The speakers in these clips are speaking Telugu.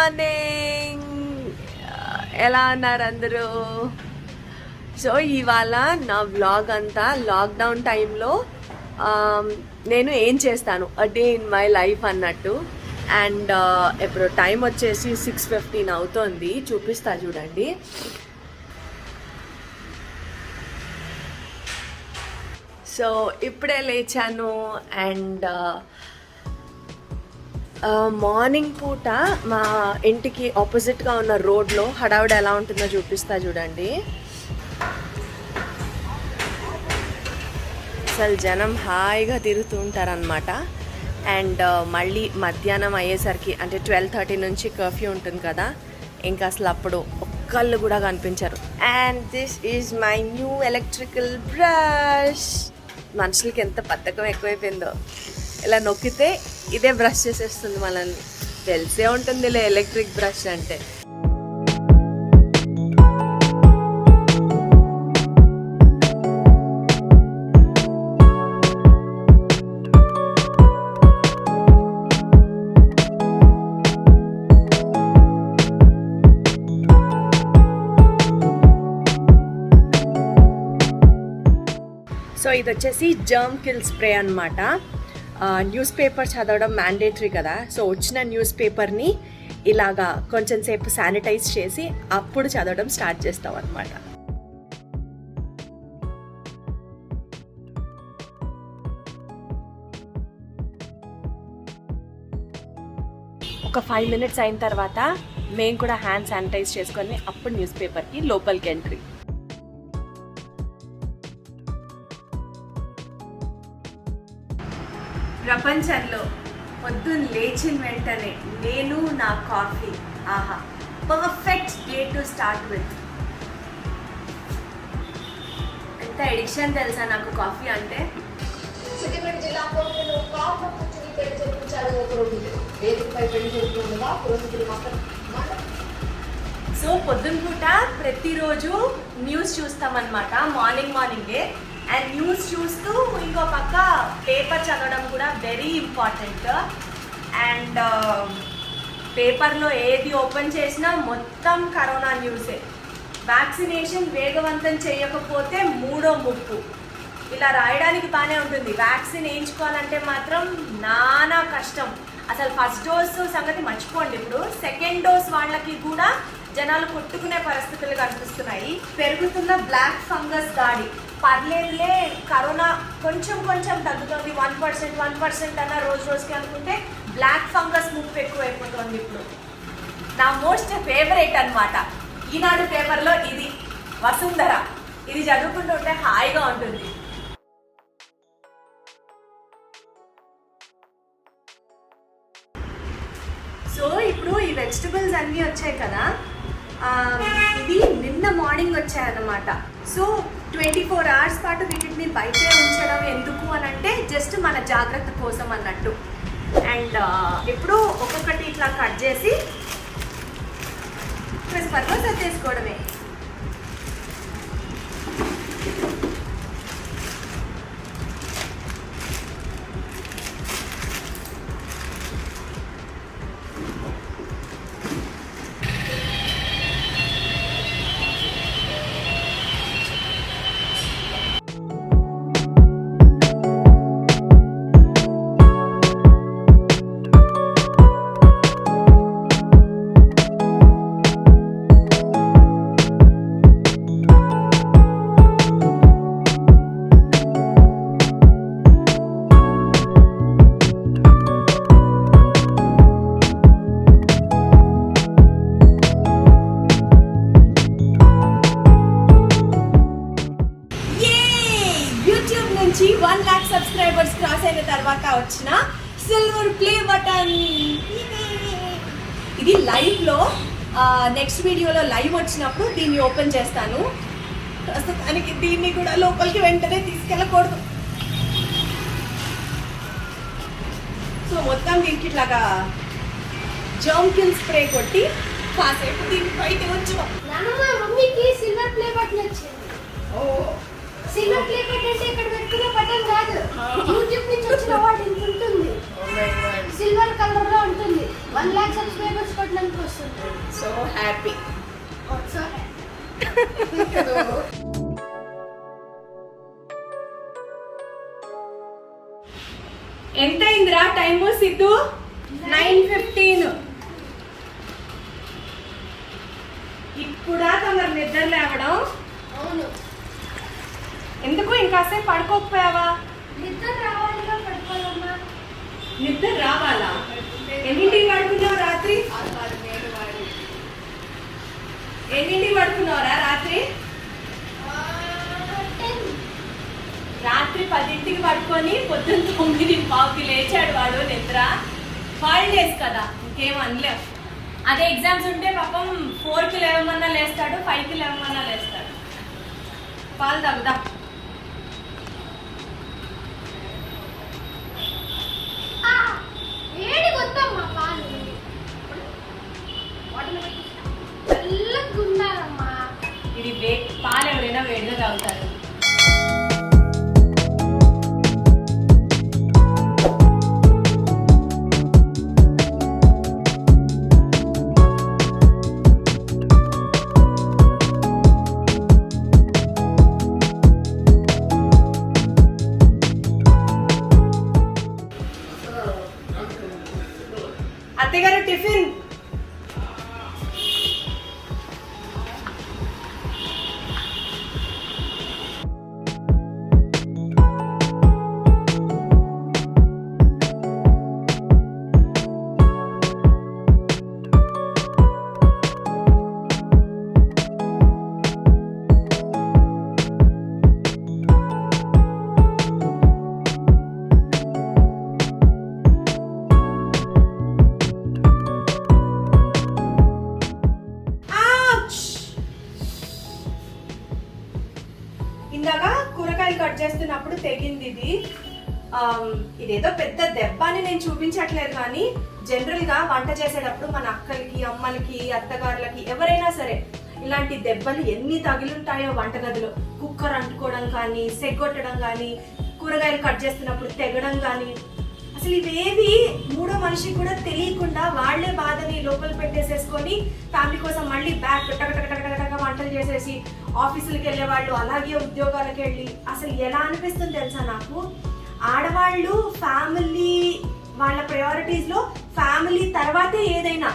మార్నింగ్, ఎలా ఉన్నారు అందరూ? సో ఇవాళ నా వ్లాగ్ అంతా లాక్డౌన్ టైంలో నేను ఏం చేస్తాను, a day in my life అన్నట్టు. అండ్ ఇప్పుడు టైం వచ్చేసి 6:15 అవుతోంది, చూపిస్తా చూడండి. సో ఇప్పుడే లేచాను. అండ్ మార్నింగ్ పూట మా ఇంటికి ఆపోజిట్గా ఉన్న రోడ్లో హడావుడి ఎలా ఉంటుందో చూపిస్తా చూడండి. అసలు జనం హాయిగా తిరుగుతూ ఉంటారనమాట. అండ్ మళ్ళీ మధ్యాహ్నం అయ్యేసరికి అంటే 12:30 నుంచి కర్ఫ్యూ ఉంటుంది కదా, ఇంకా అసలు అప్పుడు ఒక్కళ్ళు కూడా కనిపించారు. And this is my new electrical brush. మనుషులకి ఎంత బద్ధకం ఎక్కువైపోయిందో, ఇలా నొక్కితే ఇదే బ్రష్ చేసేస్తుంది మనల్ని. తెలిసే ఉంటుందిలే ఎలక్ట్రిక్ బ్రష్ అంటే. సో ఇది వచ్చేసి జర్మ్ కిల్ స్ప్రే అనమాట. న్యూస్ పేపర్ చదవడం మ్యాండేటరీ కదా, సో వచ్చిన న్యూస్ పేపర్ని ఇలాగా కొంచెం సేపు శానిటైజ్ చేసి అప్పుడు చదవడం స్టార్ట్ చేస్తాం అనమాట. ఒక 5 minutes అయిన తర్వాత మేము కూడా హ్యాండ్ శానిటైజ్ చేసుకొని అప్పుడు న్యూస్ పేపర్కి లోపలికి ఎంట్రీ. ప్రపంచంలో పొద్దున్న లేచిన వెంటనే నేను నా కాఫీ, ఆహా perfect day to start with. ఎంత ఎడిక్షన్ తెలుసా నాకు కాఫీ అంటే. సో పొద్దున్న పూట ప్రతిరోజు న్యూస్ చూస్తామన్నమాట, మార్నింగే. అండ్ న్యూస్ చూస్తూ ఇంకో పక్క పేపర్ చదవడం కూడా వెరీ ఇంపార్టెంట్. అండ్ పేపర్లో ఏది ఓపెన్ చేసినా మొత్తం కరోనా న్యూసే. వ్యాక్సినేషన్ వేగవంతం చేయకపోతే మూడో ముప్పు. ఇలా రాయడానికి బాగానే ఉంటుంది, వ్యాక్సిన్ వేయించుకోవాలంటే మాత్రం నానా కష్టం. అసలు ఫస్ట్ డోస్ సంగతి మర్చిపోండి, ఇప్పుడు సెకండ్ డోస్ వాళ్ళకి కూడా జనాలు కొట్టుకునే పరిస్థితులు కనిపిస్తున్నాయి. పెరుగుతున్న బ్లాక్ ఫంగస్ దాడి పర్లేదులే, కరోనా కొంచెం తగ్గుతుంది, 1% అన్న రోజుకి అనుకుంటే బ్లాక్ ఫంగస్ ముప్పు ఎక్కువైపోతుంది. ఇప్పుడు నా మోస్ట్ ఫేవరెట్ అనమాట ఈనాడు పేపర్లో ఇది వసుంధర, ఇది చదువుకుంటూ ఉంటే హాయిగా ఉంటుంది. సో ఇప్పుడు ఈ వెజిటబుల్స్ అన్నీ వచ్చాయి కదా, ఇది నిన్న మార్నింగ్ వచ్చాయన్నమాట. సో 24 hours పాటు వీటిని బయటే ఉంచడం ఎందుకు అని అంటే జస్ట్ మన జాగ్రత్త కోసం అన్నట్టు. అండ్ ఇప్పుడు ఒక్కొక్కటి ఇట్లా కట్ చేసి క్రిస్పర్లో సర్దేసుకోవడమే. నుంచి 1 lakh సబ్స్క్రైబర్స్ క్రాస్ అయిన తర్వాత వచ్చిన సిల్వర్ ప్లే బటన్. ఇది లైవ్లో నెక్స్ట్ వీడియోలో లైవ్ వచ్చినప్పుడు దీన్ని ఓపెన్ చేస్తాను. ప్రస్తుతానికి దీన్ని కూడా లోపలికి వెంటనే తీసుకెళ్ళకూడదు. సో మొత్తం దీనికి ఇట్లాగా జర్మ్ కిల్ స్ప్రే కొట్టి కాసేపు దీన్ని బయట ఉంచుదాం. మమ్మీకి సిల్వర్ ప్లే బటన్ వచ్చింది. సిల్వర్ ప్లే బటన్ అంటే ఇక్కడ పెట్టుకునే బటన్ కాదు, యూట్యూబ్ నుంచి వచ్చిన అవార్డు ఇంత ఉంటుంది, సిల్వర్ కలర్ లో ఉంటుంది. 1 lakh సబ్స్క్రైబర్స్ కొట్టినందుకు వస్తుంది. So happy. సో ఎంత అయిందిరా టైము సిద్ధు? 9:15. ఇప్పుడా తొందర నిద్ర లేవడం? అవును. ఎందుకు ఇంకాసేపు పడుకోకపోయావా? నిద్ర రావాలిగా పడుకోవాలమ్మా. నిద్ర రావాలా? ఎన్నింటికి పడుకున్నావు రాత్రి? ఎన్నింటికి పడుకున్నావురా రాత్రి? రాత్రి 10ంటికి పడుకొని పొద్దున్న 9:15కి లేచాడు వాడు. నిద్ర హాలిడేస్ కదా, ఇంకేం అనలేవు. అదే ఎగ్జామ్స్ ఉంటే పాపం 4కి లేవమన్నా లేస్తాడు, 5కి లేవమన్నా లేస్తాడు. పాలు తాగుదా? ఏడి వద్దమ్మా పాలు. చల్లగా ఉండాలమ్మా. ఇది పాలు ఎవరైనా వేడిగా తాగుతారు. అత్తగారు టిఫిన్. ఇందాక కూరగాయలు కట్ చేస్తున్నప్పుడు తెగింది ఇది. ఇదేదో పెద్ద దెబ్బ అని నేను చూపించట్లేదు, కానీ జనరల్ గా వంట చేసేటప్పుడు మన అక్కలకి, అమ్మలకి, అత్తగారులకి ఎవరైనా సరే ఇలాంటి దెబ్బలు ఎన్ని తగిలుంటాయో వంటగదిలో. కుక్కర్ అంటుకోవడం కానీ, సెగ్గొట్టడం కానీ, కూరగాయలు కట్ చేస్తున్నప్పుడు తెగడం కానీ, అసలు ఇవేవి మూడో మనిషికి కూడా తెలియకుండా వాళ్లే బాధని లోపల పెట్టేసేసుకొని ఫ్యామిలీ కోసం మళ్ళీ బ్యాక్ టక వంటలు చేసేసి ఆఫీసులకు వెళ్ళే వాళ్ళు, అలాగే ఉద్యోగాలకు వెళ్ళి అసలు ఎలా అనిపిస్తుంది తెలుసా నాకు? ఆడవాళ్ళు ఫ్యామిలీ, వాళ్ళ ప్రయారిటీస్ లో ఫ్యామిలీ తర్వాతే ఏదైనా.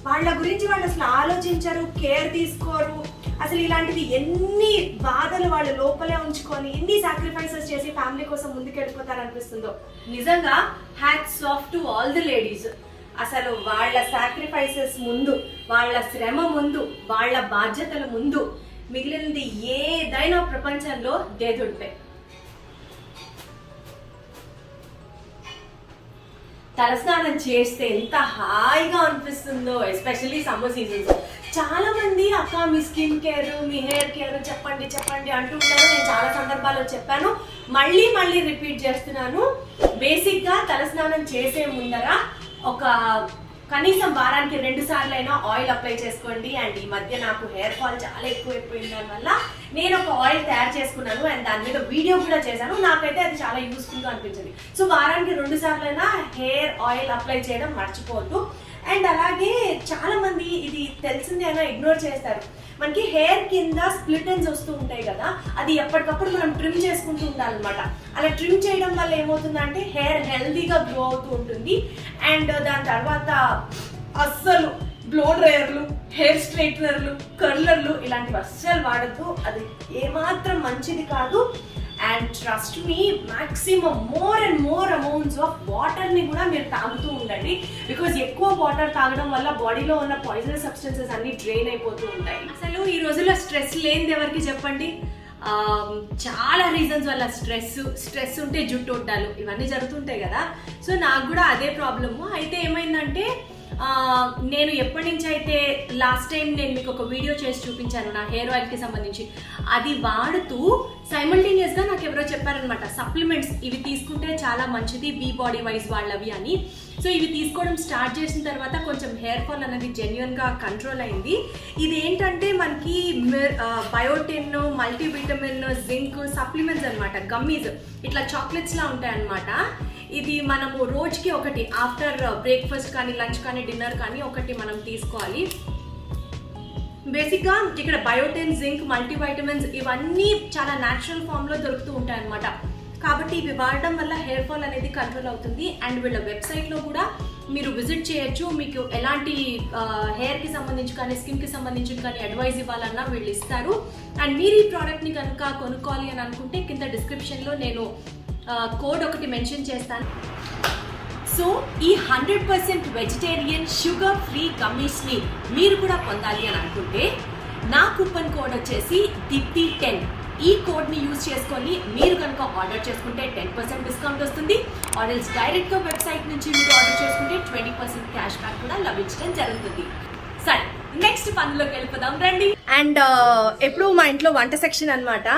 వాళ్ళ గురించి వాళ్ళు అసలు ఆలోచించరు, కేర్ తీసుకోరు. అసలు ఇలాంటివి ఎన్ని బాధలు వాళ్ళు లోపలే ఉంచుకొని ఎన్ని సాక్రిఫైసెస్ చేసి ఫ్యామిలీ కోసం ముందుకెళ్ళిపోతారు అనిపిస్తుందో. నిజంగా hats off to all the ladies. అసలు వాళ్ళ సాక్రిఫైసెస్ ముందు, వాళ్ళ శ్రమ ముందు, వాళ్ళ బాధ్యతల ముందు మిగిలినది ఏదైనా ప్రపంచంలో దేదుంటే. తలస్నానం చేస్తే ఎంత హాయిగా అనిపిస్తుందో, ఎస్పెషల్లీ సమ్మర్ సీజన్స్. చాలా మంది అక్క మీ స్కిన్ కేర్, మీ హెయిర్ కేర్ చెప్పండి చెప్పండి అంటుంటారు. నేను చాలా సందర్భాల్లో చెప్పాను, మళ్ళీ రిపీట్ చేస్తున్నాను. బేసిక్ గా తలస్నానం చేసే ముందర ఒక కనీసం వారానికి 2 సార్లు అయినా ఆయిల్ అప్లై చేసుకోండి. అండ్ ఈ మధ్య నాకు హెయిర్ ఫాల్ చాలా ఎక్కువైపోయిన దానివల్ల నేను ఒక ఆయిల్ తయారు చేసుకున్నాను అండ్ దాని మీద వీడియో కూడా చేశాను. నాకైతే అది చాలా యూస్ఫుల్ గా అనిపించింది. సో వారానికి 2 సార్లు అయినా హెయిర్ ఆయిల్ అప్లై చేయడం మర్చిపోవద్దు. అండ్ అలాగే చాలా మంది ఇది తెలిసింది అయినా ఇగ్నోర్ చేస్తారు. మనకి హెయిర్ కింద స్ప్లిట్ ఎండ్స్ వస్తూ ఉంటాయి కదా, అది ఎప్పటికప్పుడు మనం ట్రిమ్ చేసుకుంటూ ఉండాలన్నమాట. అలా ట్రిమ్ చేయడం వల్ల ఏమవుతుందంటే హెయిర్ హెల్దీగా గ్రో అవుతూ ఉంటుంది. అండ్ దాని తర్వాత అస్సలు బ్లో డ్రైయర్లు, హెయిర్ స్ట్రైట్నర్లు, కర్లర్లు ఇలాంటివి అస్సలు వాడద్దు. అది ఏమాత్రం మంచిది కాదు. And trust me, maximum more and more amounts of వాటర్ని కూడా మీరు తాగుతూ ఉండండి. బికాజ్ ఎక్కువ వాటర్ తాగడం వల్ల బాడీలో ఉన్న పాయిజనస్ సబ్స్టెన్సెస్ అన్ని డ్రైన్ అయిపోతూ ఉంటాయి. అసలు ఈ రోజుల్లో స్ట్రెస్ లేనిది ఎవరికి చెప్పండి? చాలా రీజన్స్ వల్ల స్ట్రెస్ ఉంటే జుట్టు ఒడ్డాలు ఇవన్నీ జరుగుతుంటాయి కదా. సో నాకు కూడా అదే ప్రాబ్లము. అయితే ఏమైందంటే నేను ఎప్పటి నుంచి అయితే లాస్ట్ టైం నేను మీకు ఒక వీడియో చేసి చూపించాను నా హెయిర్ ఆయిల్కి సంబంధించి, అది వాడుతూ సైమల్టేనియస్ గా నాకు ఎవరో చెప్పారనమాట, సప్లిమెంట్స్ ఇవి తీసుకుంటే చాలా మంచిది బీ బాడీ వైజ్ వాళ్ళవి అని. సో ఇవి తీసుకోవడం స్టార్ట్ చేసిన తర్వాత కొంచెం హెయిర్ ఫాల్ అనేది జెన్యున్ గా కంట్రోల్ అయింది. ఇది ఏంటంటే మనకి బయోటిన్, మల్టీవిటమిన్, జింక్ సప్లిమెంట్స్ అనమాట, గమ్మీస్ ఇట్లా చాక్లెట్స్ లా ఉంటాయి అనమాట. ఇది మనము రోజుకి ఒకటి ఆఫ్టర్ బ్రేక్ఫాస్ట్ కానీ లంచ్ కానీ డిన్నర్ కానీ ఒకటి మనం తీసుకోవాలి. బేసిక్గా ఇక్కడ బయోటిన్, జింక్, మల్టీవైటమిన్స్ ఇవన్నీ చాలా న్యాచురల్ ఫామ్లో దొరుకుతూ ఉంటాయి అనమాట. కాబట్టి ఇవి వాడడం వల్ల హెయిర్ ఫాల్ అనేది కంట్రోల్ అవుతుంది. అండ్ వీళ్ళ వెబ్సైట్లో కూడా మీరు విజిట్ చేయొచ్చు. మీకు ఎలాంటి హెయిర్కి సంబంధించి కానీ స్కిన్కి సంబంధించి కానీ అడ్వైజ్ ఇవ్వాలన్నా వీళ్ళు ఇస్తారు. అండ్ మీరు ఈ ప్రోడక్ట్ని కనుక కొనుక్కోవాలి అని అనుకుంటే కింద డిస్క్రిప్షన్లో నేను కోడ్ ఒకటి మెన్షన్ చేస్తాను. సో ఈ 100% వెజిటేరియన్ షుగర్ ఫ్రీ గమ్మీస్ని మీరు కూడా పొందాలి అని అనుకుంటే నా కూపన్ కోడ్ వచ్చేసి DIPTI10. ఈ కోడ్ని యూజ్ చేసుకొని మీరు కనుక ఆర్డర్ చేసుకుంటే 10% డిస్కౌంట్ వస్తుంది. ఆర్డర్స్ డైరెక్ట్గా వెబ్సైట్ నుంచి మీరు ఆర్డర్ చేసుకుంటే 20% క్యాష్ బ్యాక్ కూడా లభించడం జరుగుతుంది. సరే, నెక్స్ట్ పనులోకి వెళ్ళిపోదాం రండి. అండ్ ఎప్పుడు మా ఇంట్లో వంట సెక్షన్ అనమాట.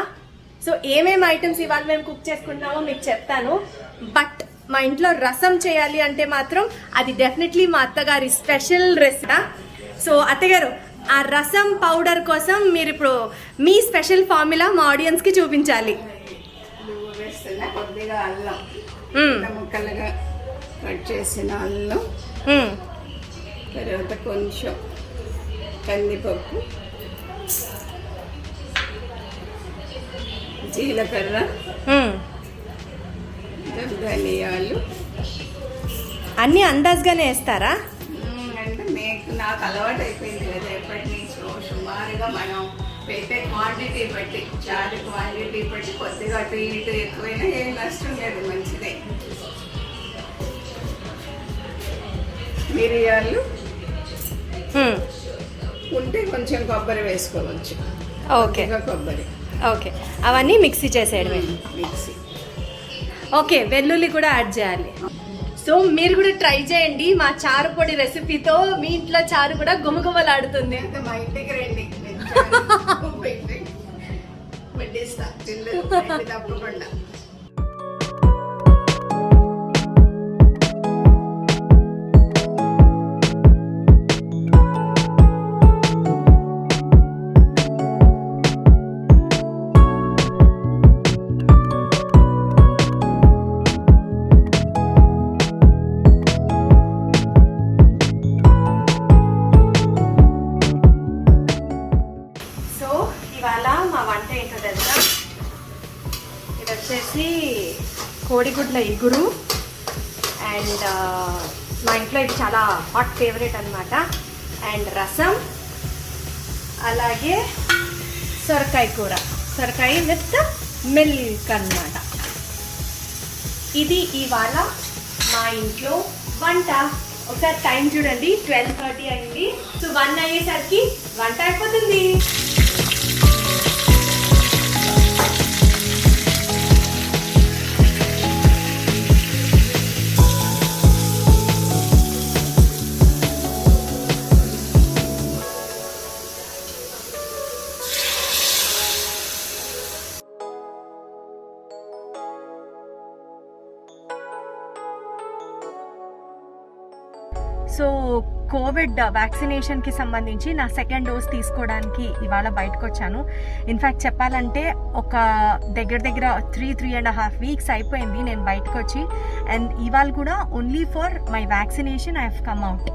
సో ఏమేమి ఐటమ్స్ ఇవాళ మేము కుక్ చేసుకుంటున్నామో మీకు చెప్తాను. బట్ మా ఇంట్లో రసం చేయాలి అంటే మాత్రం అది డెఫినెట్లీ మా అత్తగారి స్పెషల్ రెసిపీ. సో అత్తగారు, ఆ రసం పౌడర్ కోసం మీరు ఇప్పుడు మీ స్పెషల్ ఫార్ములా మా ఆడియన్స్కి చూపించాలి. కొద్దిగా అల్లం, ముక్కలుగా కట్ చేసిన అల్లం, తర్వాత కొంచెం కందిపప్పు, జీలకర్ర, ధనియాలు అన్నీ అందాజ్గానే వేస్తారా? అంటే నాకు అలవాటు అయిపోయింది కదా ఎప్పటి నుంచో. సుమారుగా మనం పెట్టే క్వాంటిటీ బట్టి, చారు క్వాంటిటీ బట్టి కొద్దిగా అటు ఇటు ఎక్కువైనా ఏం నష్టం లేదు, మంచిదే. మిరియాలు ఉంటే కొంచెం కొబ్బరి వేసుకోవచ్చు. ఓకే కొబ్బరి, ఓకే, అవన్నీ మిక్సీ చేసేయడమే. మిక్సీ. ఓకే, వెల్లుల్లి కూడా యాడ్ చేయాలి. సో మీరు కూడా ట్రై చేయండి మా చారు పొడి రెసిపీతో. మీ ఇంట్లో చారు కూడా గుమగుమలాడుతుంది. మా ఇంటికి రండి, పెట్టిస్తా తప్పకుండా. కోడిగుడ్ల ఇగురు. అండ్ మా ఇంట్లో ఇది చాలా హాట్ ఫేవరెట్ అనమాట. అండ్ రసం, అలాగే సొరకాయ కూర, సొరకాయ విత్ మిల్క్ అన్నమాట. ఇది ఇవాళ మా ఇంట్లో వంట. ఒకసారి టైం చూడండి, 12:30 అయింది. సో 1 అయ్యేసరికి వంట అయిపోతుంది. సో కోవిడ్ వ్యాక్సినేషన్కి సంబంధించి నా సెకండ్ డోస్ తీసుకోవడానికి ఇవాళ బయటకు వచ్చాను. ఇన్ఫ్యాక్ట్ చెప్పాలంటే ఒక దగ్గర 3.5 వీక్స్ అయిపోయింది నేను బయటకు వచ్చి. అండ్ ఇవాళ కూడా only for my vaccination I have come out.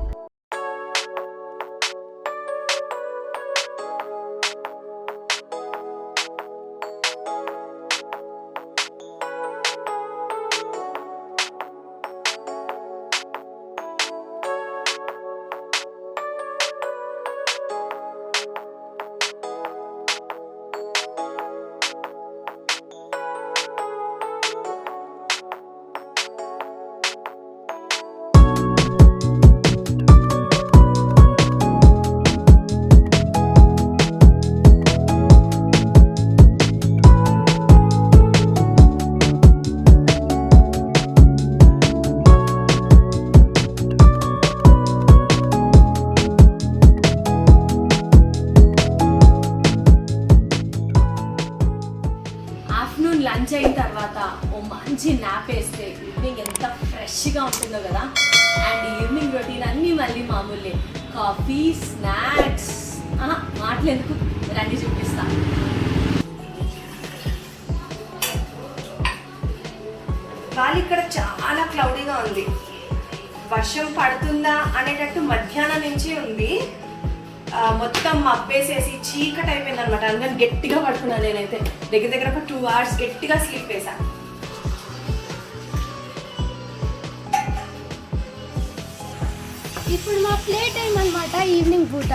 ఫ్రెష్గా ఉంటుందో కదా. అండ్ ఈవినింగ్ రొటీన్ అన్నీ మళ్ళీ మామూలే, కాఫీ, స్నాక్స్, మాటలు ఎందుకు రండి చూపిస్తా. గాలి ఇక్కడ చాలా క్లౌడీగా ఉంది, వర్షం పడుతుందా అనేటట్టు మధ్యాహ్నం నుంచి ఉంది. మొత్తం మబ్బేసేసి చీకటి అయిపోయింది అనమాట. అందుకని గట్టిగా పడుకున్నాను నేనైతే, దగ్గర దగ్గర ఒక 2 hours గట్టిగా స్లీప్ వేసాను. ఇప్పుడు మా ప్లే టైం అన్నమాట, ఈవినింగ్ పూట.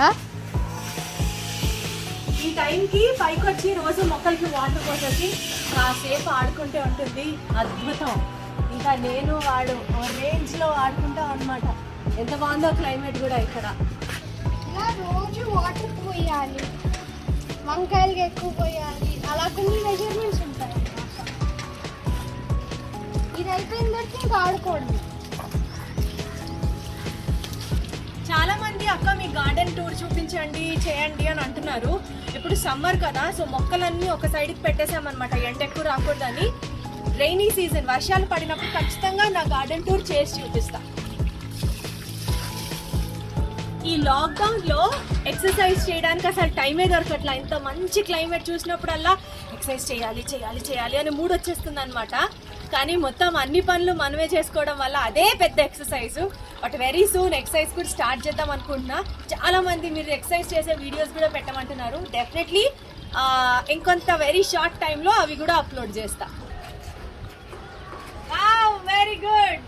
ఈ టైంకి పైకి వచ్చి రోజు మొక్కలకి వాటర్ పోసేసి కాసేపు ఆడుకుంటే ఉంటుంది అద్భుతం. ఇంకా నేను వాడు రేంజ్లో ఆడుకుంటాం అనమాట. ఎంత బాగుందో క్లైమేట్ కూడా ఇక్కడ. ఇలా రోజు వాటర్ పోయాలి, వంకాయలకి ఎక్కువ పోయాలి, అలా కొన్ని మెజర్మెంట్స్ ఉంటాయి అన్నమాట. ఇది అయిపోయిన తర్వాత ఇంకా ఆడుకోవడం. చాలా మంది అక్క మీ గార్డెన్ టూర్ చూపించండి చేయండి అని అంటున్నారు. ఇప్పుడు సమ్మర్ కదా, సో మొక్కలన్నీ ఒక సైడ్కి పెట్టేసామన్నమాట, ఎండ ఎక్కువ రాకూడదని. రైనీ సీజన్ వర్షాలు పడినప్పుడు ఖచ్చితంగా నా గార్డెన్ టూర్ చేసి చూపిస్తా. ఈ లాక్డౌన్లో ఎక్సర్సైజ్ చేయడానికి అసలు టైమే దొరకట్లా. ఇంత మంచి క్లైమేట్ చూసినప్పుడల్లా ఎక్సర్సైజ్ చేయాలి చేయాలి చేయాలి అని మూడ్ వచ్చేస్తుంది అనమాట. కానీ మొత్తం అన్ని పనులు మనమే చేసుకోవడం వల్ల అదే పెద్ద exercise. But very soon exercise కూడా స్టార్ట్ చేద్దాం అనుకుంటున్నా. చాలా మంది మీరు ఎక్సర్సైజ్ చేసే వీడియోస్ కూడా పెట్టమంటున్నారు. డెఫినెట్లీ ఇంకొంత వెరీ షార్ట్ టైంలో అవి కూడా అప్లోడ్ చేస్తా. Very good.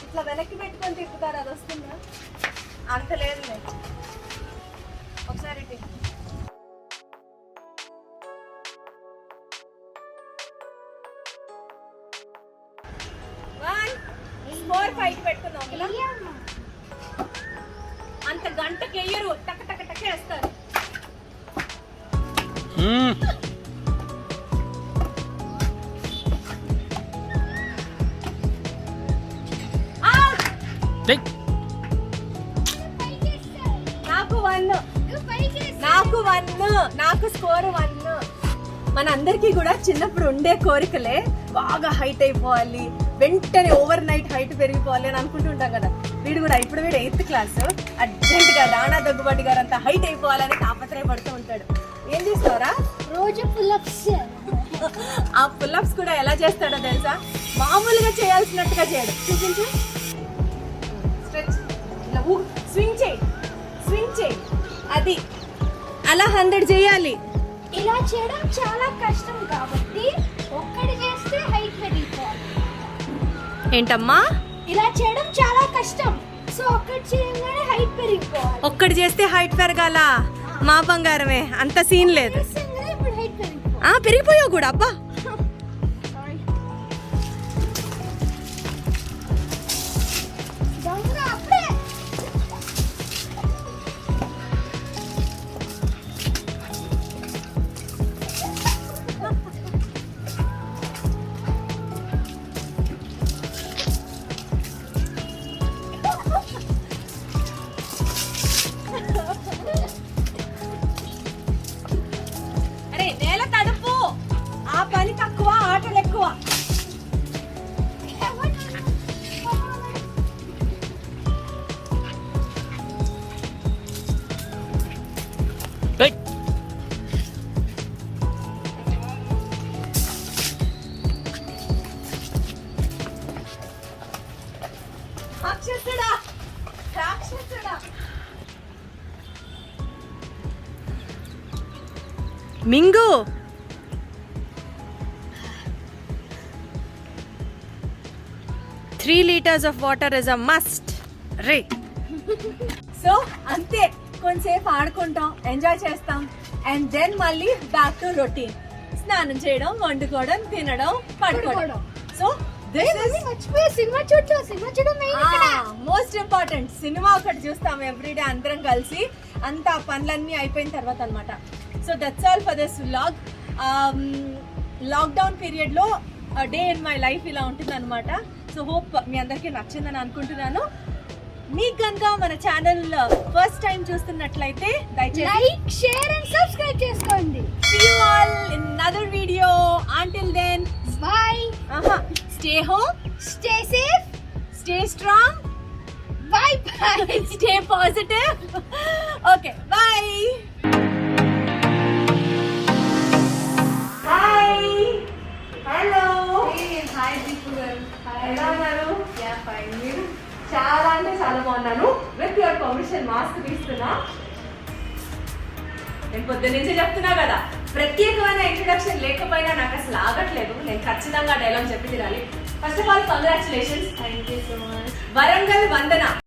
ఇట్లా వెనక్కి పెట్టుకొని తిప్పుతారు, అది వస్తుందా? అంత లేదు, ఒకసారి 1 4 5 పెట్టుకుందాం కదా. అంత గంటకి వేయరు, టక్ టక్ టక్ వేస్తారు. నాకు 1 నాకు స్కోర్ 1. మనందరికీ కూడా చిన్నప్పుడు ఉండే కోరికలే బాగా హైట్ అయిపోవాలి, వెంటనే ఓవర్ నైట్ హైట్ పెరిగిపోవాలి అని అనుకుంటుంటాం కదా. వీడు 8th క్లాస్, అర్జెంట్గా రాణా దగ్గుబాటి గారు అంత హైట్ అయిపోవాలని తాపత్రయపడుతూ ఉంటాడు. ఏం చేస్తావురా? రోజు పుల్అప్స్. ఆ పుల్అప్స్ కూడా ఎలా చేస్తాడో తెలుసా? మామూలుగా చేయాల్సినట్టుగా చేయడు. చూపించు. స్ట్రెచ్, స్వింగ్ చేయి, స్వింగ్ చేయి, అది అలా 100 చేయాలి. ఇలా చేయడం చాలా కష్టం కాబట్టి ఒక్కటి చేస్తే హైట్ పెరిగిపోవాలి. ఏంటమ్మా? ఇలా చేయడం చాలా కష్టం, సో ఒక్కటి చేయగానే హైట్ పెరిగిపోవాలి. ఒక్కటి చేస్తే హైట్ పెరగాల? మా బంగారమే, అంత సీన్ లేదు. ఇప్పుడు హైట్ పెరిగిపోవాలి. పెరిగిపోయావు కూడా. అబ్బా, అరే నేల తడుపు. ఆ పని తక్కువ, ఆటలు ఎక్కువ. రాక్షసుడా, రాక్షసుడా. మింగు. Three liters of water is a must. Ray. So అంతే, కొంతసేపు ఆడుకుంటాం, ఎంజాయ్ చేస్తాం, అండ్ దెన్ మళ్ళీ బ్యాక్ టు రొటీన్. స్నానం చేయడం, వండుకోవడం, తినడం, పడుకోవడం. సో సినిమా చూడడం మోస్ట్ ఇంపార్టెంట్. సినిమా ఒకటి చూస్తాం ఎవ్రీడే అందరం కలిసి. అంతా పనులన్నీ అయిపోయిన తర్వాత అనమాట. So that's all for this vlog. Lockdown పీరియడ్లో డే ఇన్ మై లైఫ్ ఇలా ఉంటుంది అనమాట. సో హోప్ మీ అందరికీ నచ్చిందని అనుకుంటున్నాను. మీకు కనుక మన ఛానల్ ఫస్ట్ టైం చూస్తున్నట్లయితే దయచేసి లైక్ షేర్ అండ్ సబ్స్క్రైబ్ చేసుకోండి. see you all in another video. Until then, by. stay home, stay safe. stay strong, by by. stay positive. Okay, bye. Hi. Hello. Hi Deepu గారు. ఎలా ఉన్నారు? Yeah fine. మీరు? చాలా అంటే చాలా బాగున్నాను. విత్ యువర్ పర్మిషన్ మాస్క్ తీస్తున్నా. నేను పొద్దు నుంచి చెప్తున్నా కదా, ప్రత్యేకమైన ఇంట్రడక్షన్ లేకపోయినా నాకు అసలు ఆగట్లేదు. నేను ఖచ్చితంగా డైలాగ్ చెప్పి తినాలి. First of all congratulations. Thank you so much. Warangal Vandana.